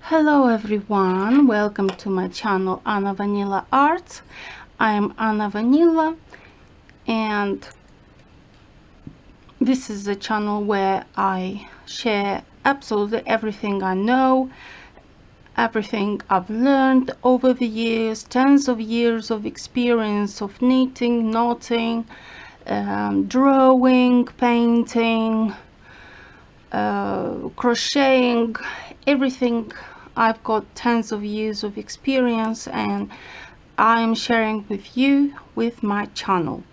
Hello everyone, welcome to my channel Anna Vanilla Arts. I am Anna Vanilla and this is a channel where I share absolutely everything I know, everything I've learned over the years, tens of years of experience of knitting, knotting, drawing, painting, crocheting, everything. I've got tens of years of experience and I'm sharing with you with my channel.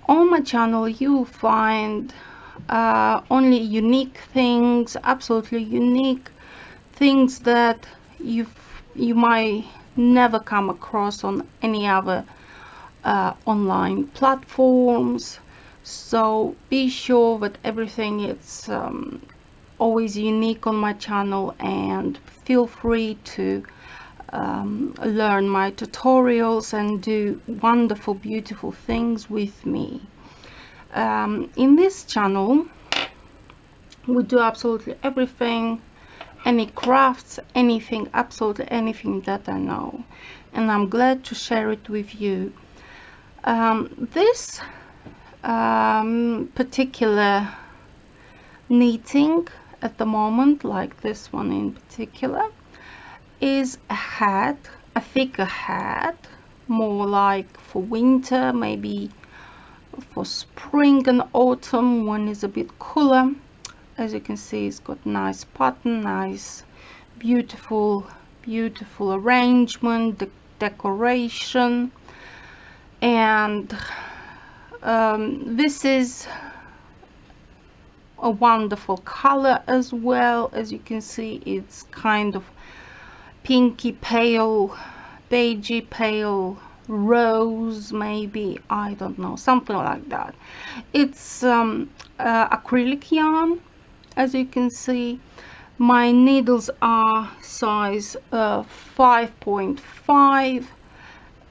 On my channel you'll find only unique things, absolutely unique things that you might never come across on any other online platforms. So be sure that everything is always unique on my channel, and feel free to learn my tutorials and do wonderful, beautiful things with me. In this channel we do absolutely everything, any crafts, anything, absolutely anything that I know, and I'm glad to share it with you. This particular knitting at the moment, like this one in particular, is a hat, a thicker hat, more like for winter, maybe for spring and autumn when it's a bit cooler. As you can see, it's got nice pattern, nice beautiful arrangement, the decoration, and this is a wonderful color as well. As you can see, it's kind of pinky pale, beigey pale rose, maybe, I don't know, something like that. It's acrylic yarn. As you can see, my needles are size 5.5.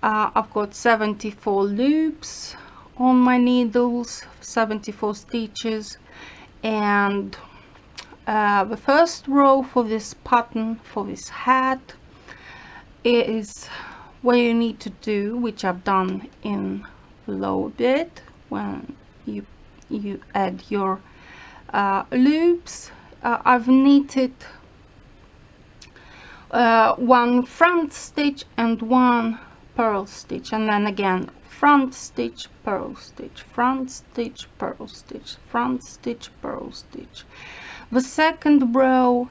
I've got 74 loops on my needles, 74 stitches, and the first row for this pattern, for this hat, is what you need to do, which I've done in the lower bit when you add your loops. I've knitted one front stitch and one purl stitch, and then again front stitch, purl stitch, front stitch, purl stitch, front stitch, purl stitch. The second row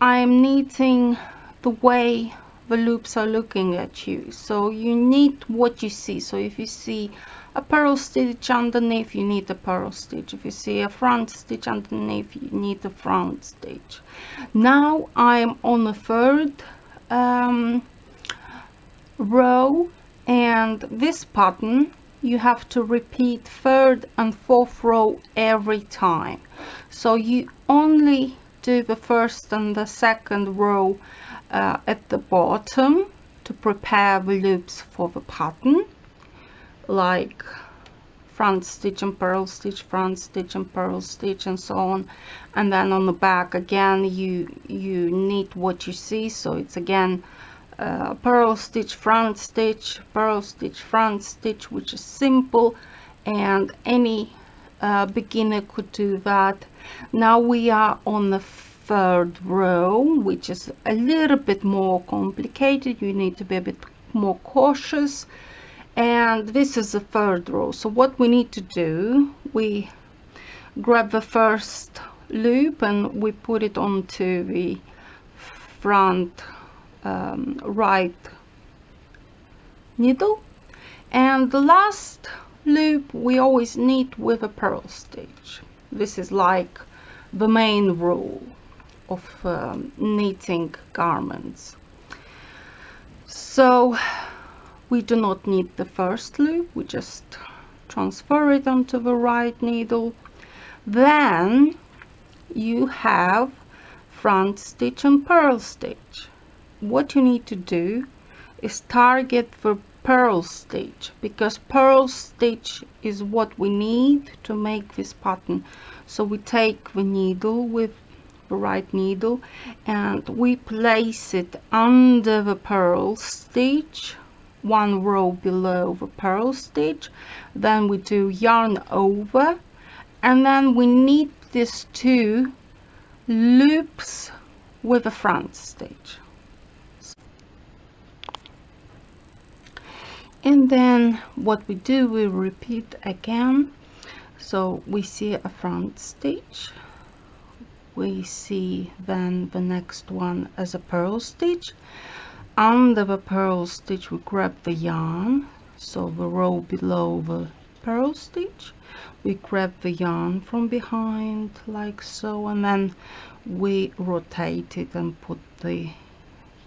I'm knitting the way the loops are looking at you, so you knit what you see. So if you see a purl stitch underneath, you knit a purl stitch. If you see a front stitch underneath, you knit a front stitch. Now I'm on the third row, and this pattern you have to repeat third and fourth row every time. So you only do the first and the second row at the bottom to prepare the loops for the pattern, like front stitch and purl stitch, front stitch and purl stitch, and so on. And then on the back again you knit what you see. So it's again purl stitch, front stitch, purl stitch, front stitch, which is simple, and any beginner could do that. Now we are on the third row, which is a little bit more complicated. You need to be a bit more cautious, and this is the third row. So what we need to do, we grab the first loop and we put it onto the front right needle, and the last loop we always knit with a purl stitch. This is like the main rule of knitting garments. So we do not knit the first loop, we just transfer it onto the right needle. Then you have front stitch and purl stitch. What you need to do is target the purl stitch, because purl stitch is what we need to make this pattern. So we take the needle with the right needle, and we place it under the purl stitch, one row below the purl stitch. Then we do yarn over, and then we knit these 2 loops with the front stitch. And then what we do, we repeat again. So we see a front stitch, we see then the next one as a purl stitch. Under the purl stitch we grab the yarn, so the row below the purl stitch, we grab the yarn from behind like so, and then we rotate it and put the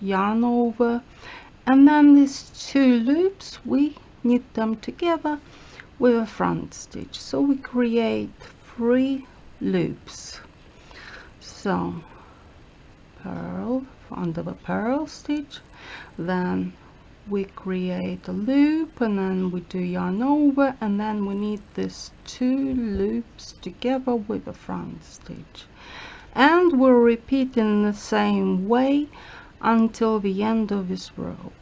yarn over, and then these 2 loops we knit them together with a front stitch, so we create 3 loops. So purl under the purl stitch, then we create a loop, and then we do yarn over, and then we knit these 2 loops together with a front stitch, and we're repeating the same way until the end of this row.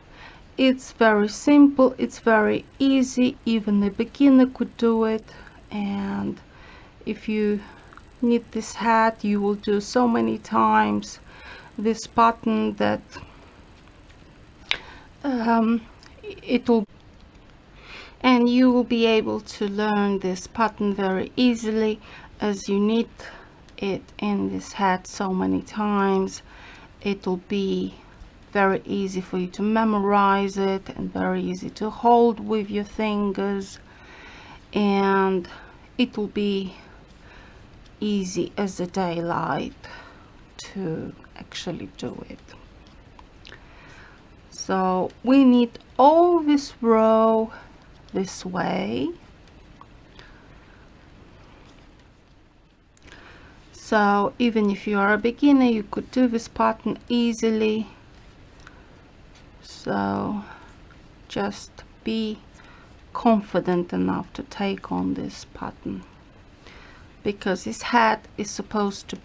It's very simple, it's very easy, even a beginner could do it. And if you knit this hat, you will do so many times this pattern that and you will be able to learn this pattern very easily, as you knit it in this hat so many times. It will be very easy for you to memorize it, and very easy to hold with your fingers, and it will be easy as the daylight to actually do it. So we knit all this row this way. So even if you are a beginner, you could do this pattern easily. So just be confident enough to take on this pattern, because this hat is supposed to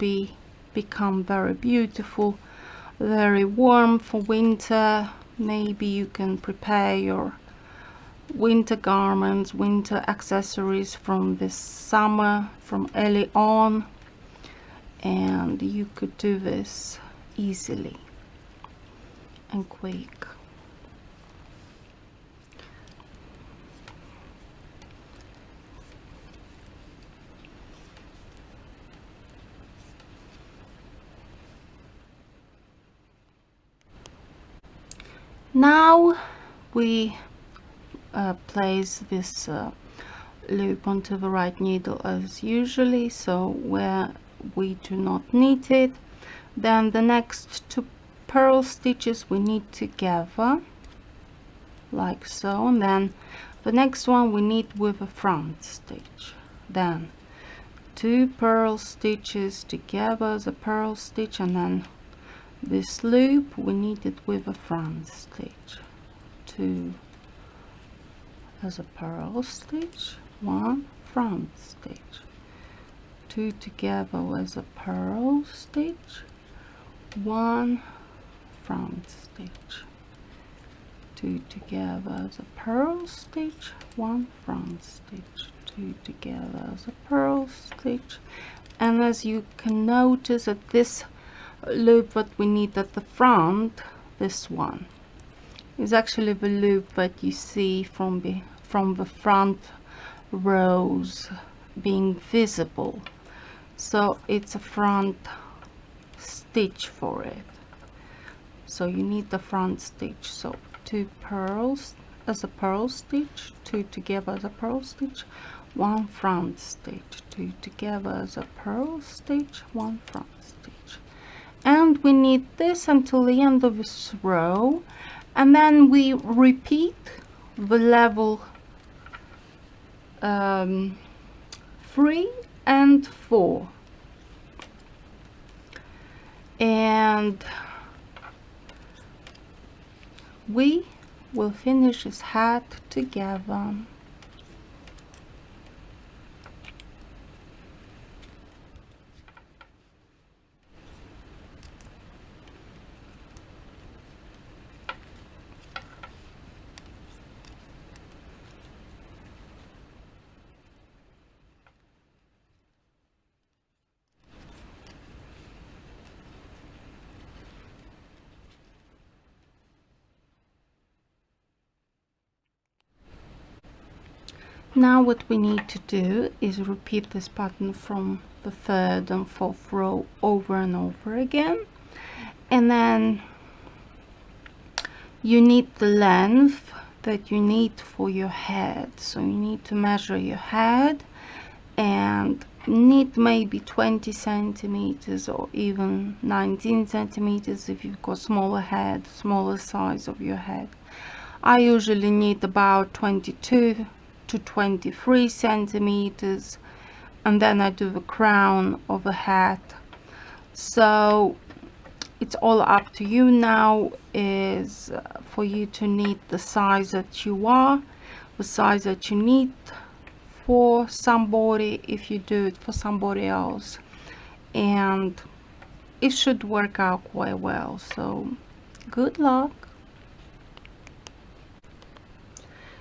become very beautiful, very warm for winter. Maybe you can prepare your winter garments, winter accessories from this summer, from early on, and you could do this easily and quick. Now we place this loop onto the right needle as usually, so where we do not knit it, then the next 2 purl stitches we knit together like so, and then the next one we knit with a front stitch, then 2 purl stitches together as a purl stitch, and then this loop we knit it with a front stitch, 2 as a purl stitch, 1 front stitch, 2 together as a purl stitch, 1 front stitch, 2 together as a purl stitch, 1 front stitch, 2 together as a purl stitch. And as you can notice, that this loop that we knit at the front, this one, is actually the loop that you see from the front rows being visible, so it's a front stitch for it. So you need the front stitch, so 2 purls as a purl stitch, 2 together as a purl stitch, 1 front stitch, 2 together as a purl stitch, 1 front stitch, and we knit this until the end of this row, and then we repeat the level 3 and 4, and we will finish this hat together. Now what we need to do is repeat this pattern from the third and fourth row over and over again, and then you need the length that you need for your head. So you need to measure your head and need maybe 20 centimeters or even 19 centimeters if you've got smaller head, smaller size of your head. I usually need about 22 to 23 centimeters, and then I do the crown of the hat. So it's all up to you now, is for you to knit the size that you are, the size that you need for somebody if you do it for somebody else, and it should work out quite well. So good luck.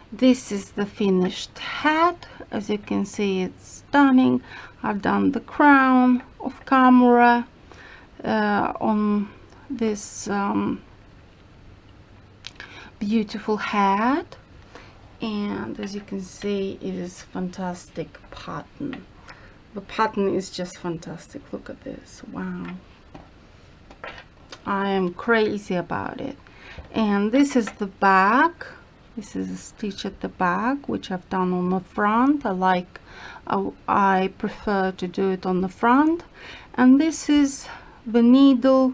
This is the finished hat. As you can see, it's stunning. I've done the crown off camera on this beautiful hat, and as you can see, it is fantastic pattern. The pattern is just fantastic. Look at this. Wow, I am crazy about it. And this is the back. This is a stitch at the back, which I've done on the front. I prefer to do it on the front. And this is the needle,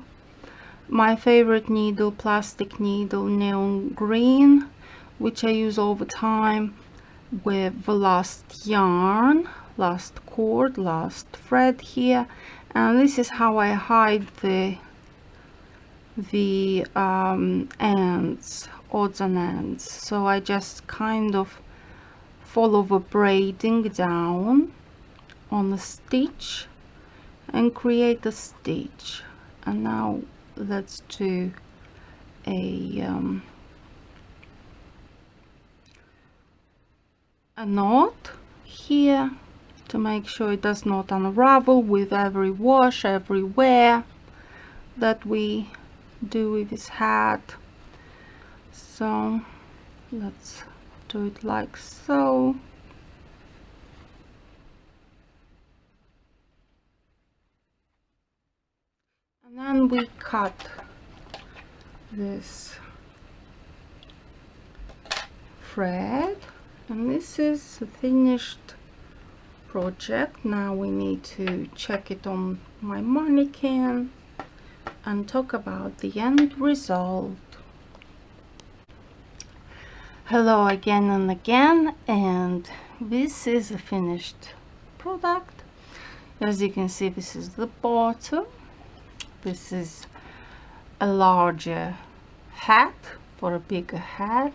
my favorite needle, plastic needle, neon green, which I use all the time with the last yarn, last cord, last thread here. And this is how I hide the ends, odds and ends. So I just kind of follow the braiding down on the stitch and create a stitch. And now let's do a knot here to make sure it does not unravel with every wash, every wear that we do with this hat. So let's do it like so. And then we cut this thread, and this is a finished project. Now we need to check it on my mannequin and talk about the end result. Hello again and again, and this is a finished product. As you can see, this is the bottom. This is a larger hat for a bigger head,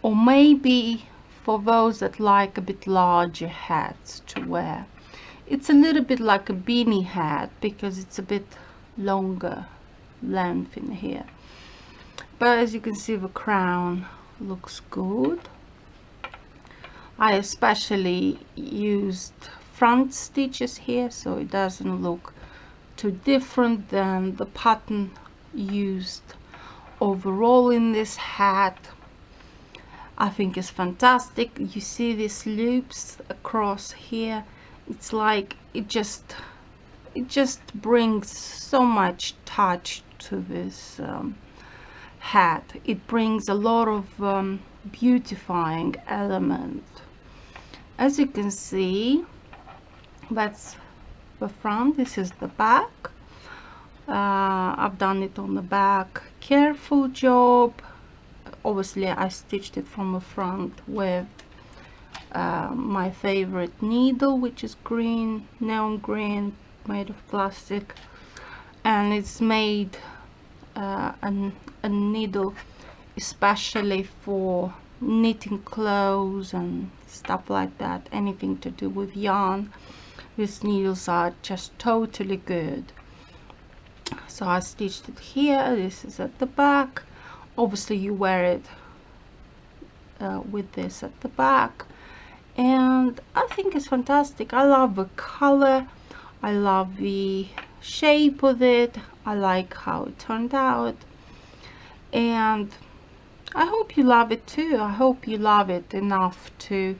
or maybe for those that like a bit larger hats to wear. It's a little bit like a beanie hat because it's a bit longer length in here. But as you can see, the crown looks good. I especially used front stitches here, so it doesn't look too different than the pattern used overall in this hat. I think it's fantastic. You see these loops across here. It's like it just brings so much touch to this hat. It brings a lot of beautifying element. As you can see, that's the front. This is the back. I've done it on the back. Careful job. Obviously I stitched it from the front with my favorite needle, which is green, neon green, made of plastic, and it's made a needle especially for knitting clothes and stuff like that, anything to do with yarn. These needles are just totally good. So I stitched it here. This is at the back. Obviously you wear it with this at the back, and I think it's fantastic. I love the color, I love the shape of it, I like how it turned out, and I hope you love it too. I hope you love it enough to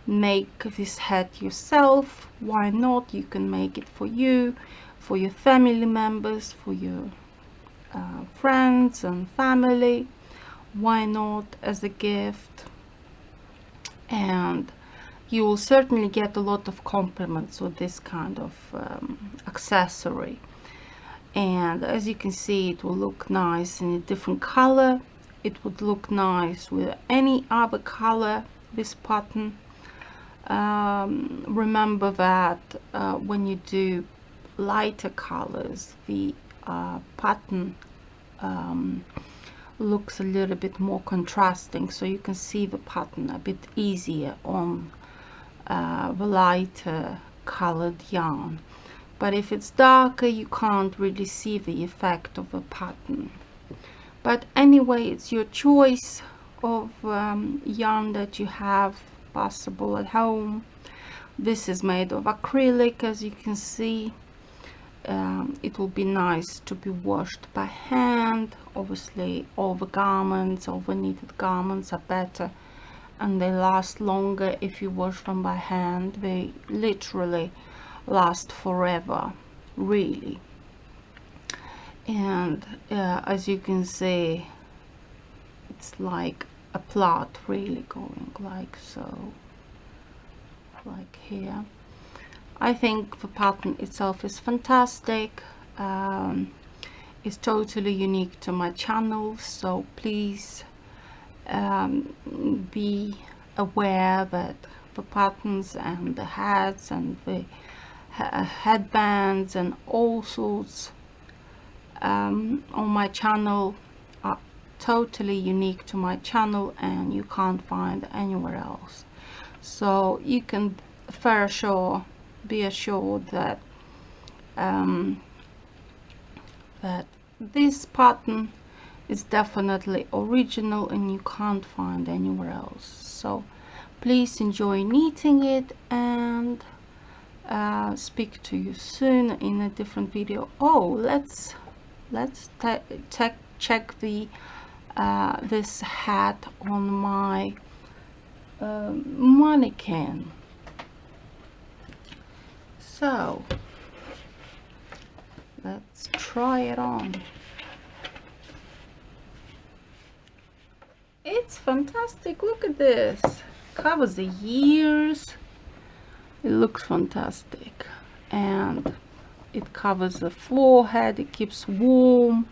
make this hat yourself. Why not? You can make it for you, for your family members, for your friends and family. Why not as a gift? And you will certainly get a lot of compliments with this kind of accessory. And as you can see, it will look nice in a different color. It would look nice with any other color, this pattern. Remember that when you do lighter colors, the pattern looks a little bit more contrasting, so you can see the pattern a bit easier on the lighter colored yarn. But if it's darker, you can't really see the effect of the pattern. But anyway, it's your choice of yarn that you have possible at home. This is made of acrylic, as you can see. It will be nice to be washed by hand. Obviously, all the garments, all the knitted garments are better and they last longer if you wash them by hand. They literally last forever, really. And as you can see, it's like a plot really going like so, like here. I think the pattern itself is fantastic. It's totally unique to my channel, so please be aware that the patterns and the hats and the headbands and all sorts on my channel are totally unique to my channel and you can't find anywhere else. So you can be assured that that this pattern is definitely original and you can't find anywhere else. So please enjoy knitting it, and speak to you soon in a different video. Oh, let's check the this hat on my mannequin. So let's try it on. It's fantastic. Look at this. Covers the ears. It looks fantastic. And it covers the forehead. It keeps warm.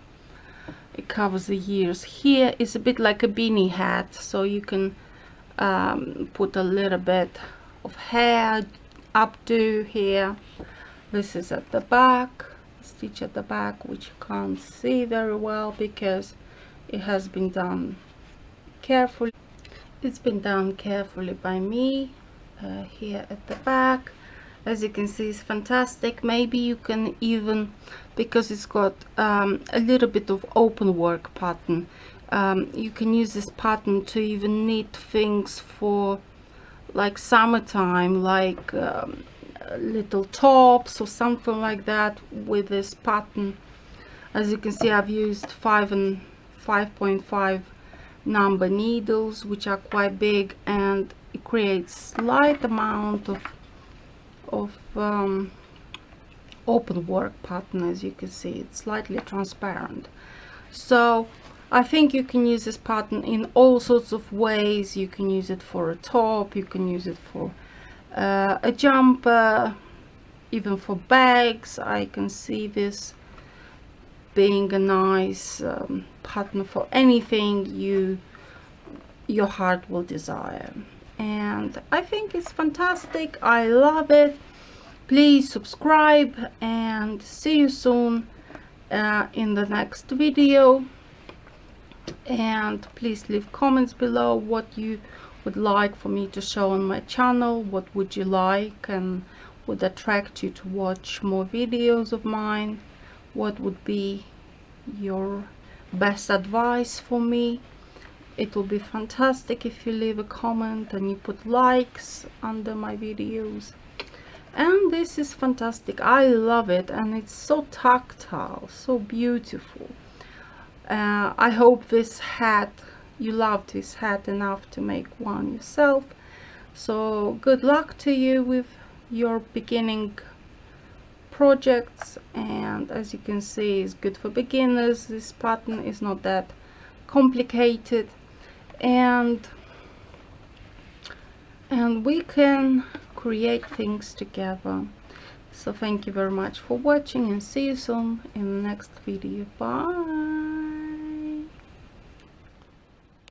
It covers the ears. Here is a bit like a beanie hat, so you can put a little bit of hair updo here. This is at the back, stitch at the back, which you can't see very well because it has been done carefully. It's been done carefully by me. Here at the back, as you can see, it's fantastic. Maybe you can even, because it's got a little bit of open work pattern, you can use this pattern to even knit things for like summertime, like little tops or something like that with this pattern. As you can see, I've used 5 and 5.5 number needles, which are quite big, and it creates slight amount of open work pattern. As you can see, it's slightly transparent. So I think you can use this pattern in all sorts of ways. You can use it for a top, you can use it for a jumper, even for bags. I can see this being a nice pattern for anything your heart will desire. And I think it's fantastic. I love it. Please subscribe and see you soon in the next video. And please leave comments below what you would like for me to show on my channel. What would you like and would attract you to watch more videos of mine? What would be your best advice for me? It will be fantastic if you leave a comment and you put likes under my videos. And this is fantastic. I love it, and it's so tactile, so beautiful. I hope this hat you love this hat enough to make one yourself. So good luck to you with your beginning projects, and as you can see, it's good for beginners. This pattern is not that complicated, and we can create things together. So thank you very much for watching, and see you soon in the next video. Bye.